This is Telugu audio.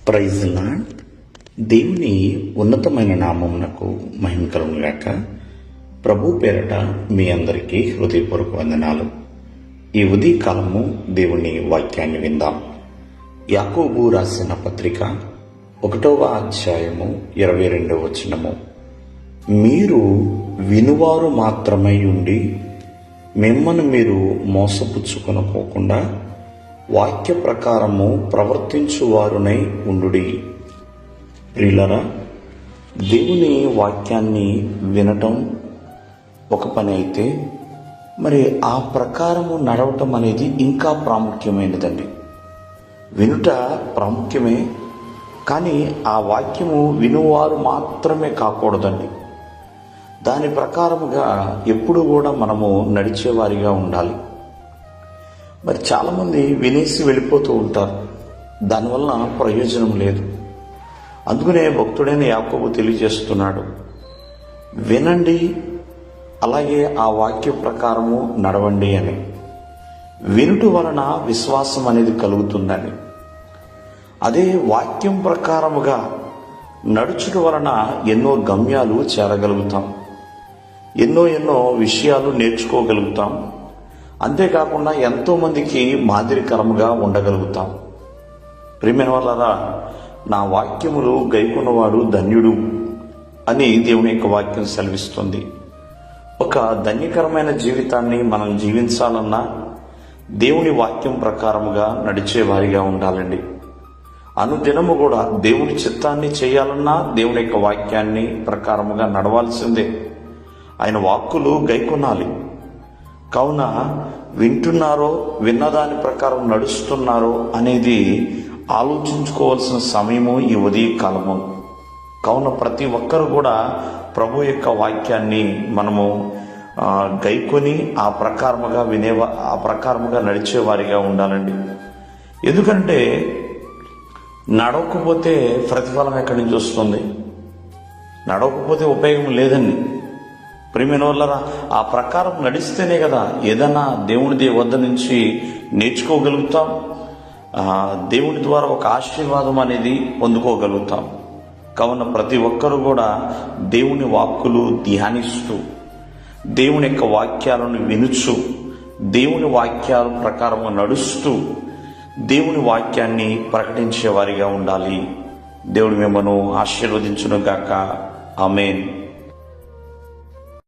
Praise lord. దేవుని ఉన్నతమైన నామమునకు మహిమ కలుగునుగాక. ప్రభు పేరట మీ అందరికీ హృదయపూర్వక వందనాలు. ఈ ఉదయకాలము దేవుని వాక్యాన్ని విందాం. యాకోబు రాసిన పత్రిక 1వ అధ్యాయము 22వ వచనము. మీరు వినువారు మాత్రమై ఉండి మిమ్మల్ని మీరు మోసపుచ్చుకొనకోకుండా వాక్య ప్రకారము ప్రవర్తించువారునై ఉండుడి. ప్రియులరా, దేవుని వాక్యాన్ని వినటం ఒక పని అయితే, మరి ఆ ప్రకారము నడవటం అనేది ఇంకా ప్రాముఖ్యమైనదండి. వినుట ప్రాముఖ్యమే, కానీ ఆ వాక్యము వినువారు మాత్రమే కాకూడదండి. దాని ప్రకారముగా ఎప్పుడు కూడా మనము నడిచేవారిగా ఉండాలి. మరి చాలామంది వినేసి వెళ్ళిపోతూ ఉంటారు, దానివల్ల ప్రయోజనం లేదు. అందుకనే భక్తుడైన యాకోబు తెలియజేస్తున్నాడు, వినండి, అలాగే ఆ వాక్య ప్రకారము నడవండి అని. వినుట వలన విశ్వాసం అనేది కలుగుతుందని, అదే వాక్యం ప్రకారముగా నడుచుట వలన ఎన్నో గమ్యాలు చేరగలుగుతాం, ఎన్నో విషయాలు నేర్చుకోగలుగుతాం. అంతేకాకుండా ఎంతోమందికి మాదిరికరముగా ఉండగలుగుతాం. ప్రియమైన వాళ్ళరా, నా వాక్యములు గైకొన్నవాడు ధన్యుడు అని దేవుని యొక్క వాక్యం సెలవిస్తుంది. ఒక ధన్యకరమైన జీవితాన్ని మనం జీవించాలన్నా దేవుని వాక్యం ప్రకారముగా నడిచేవారిగా ఉండాలండి. అనుదినము కూడా దేవుని చిత్తాన్ని చేయాలన్నా దేవుని యొక్క వాక్యాన్ని ప్రకారముగా నడవాల్సిందే. ఆయన వాక్కులు గైకొనాలి. కావున వింటున్నారో, విన్నదాని ప్రకారం నడుస్తున్నారో అనేది ఆలోచించుకోవాల్సిన సమయము ఈ ఉదయకాలము. కావున ప్రతి ఒక్కరు కూడా ప్రభు యొక్క వాక్యాన్ని మనము గైకొని ఆ ప్రకారముగా నడిచేవారిగా ఉండాలండి. ఎందుకంటే నడవకపోతే ప్రతిఫలం ఎక్కడి నుంచి వస్తుంది? నడవకపోతే ఉపయోగం లేదండి. ప్రియమైన వాళ్ళరా, ఆ ప్రకారం నడిస్తేనే కదా ఏదైనా దేవుని వద్ద నుంచి నేర్చుకోగలుగుతాం. దేవుని ద్వారా ఒక ఆశీర్వాదం అనేది పొందుకోగలుగుతాం. కావున ప్రతి ఒక్కరు కూడా దేవుని వాక్కులు ధ్యానిస్తూ, దేవుని యొక్క వాక్యాలను వినుచు, దేవుని వాక్యాల ప్రకారం నడుస్తూ దేవుని వాక్యాన్ని ప్రకటించే వారిగా ఉండాలి. దేవుడు మిమ్మల్ని ఆశీర్వదించును గాక. ఆమేన్.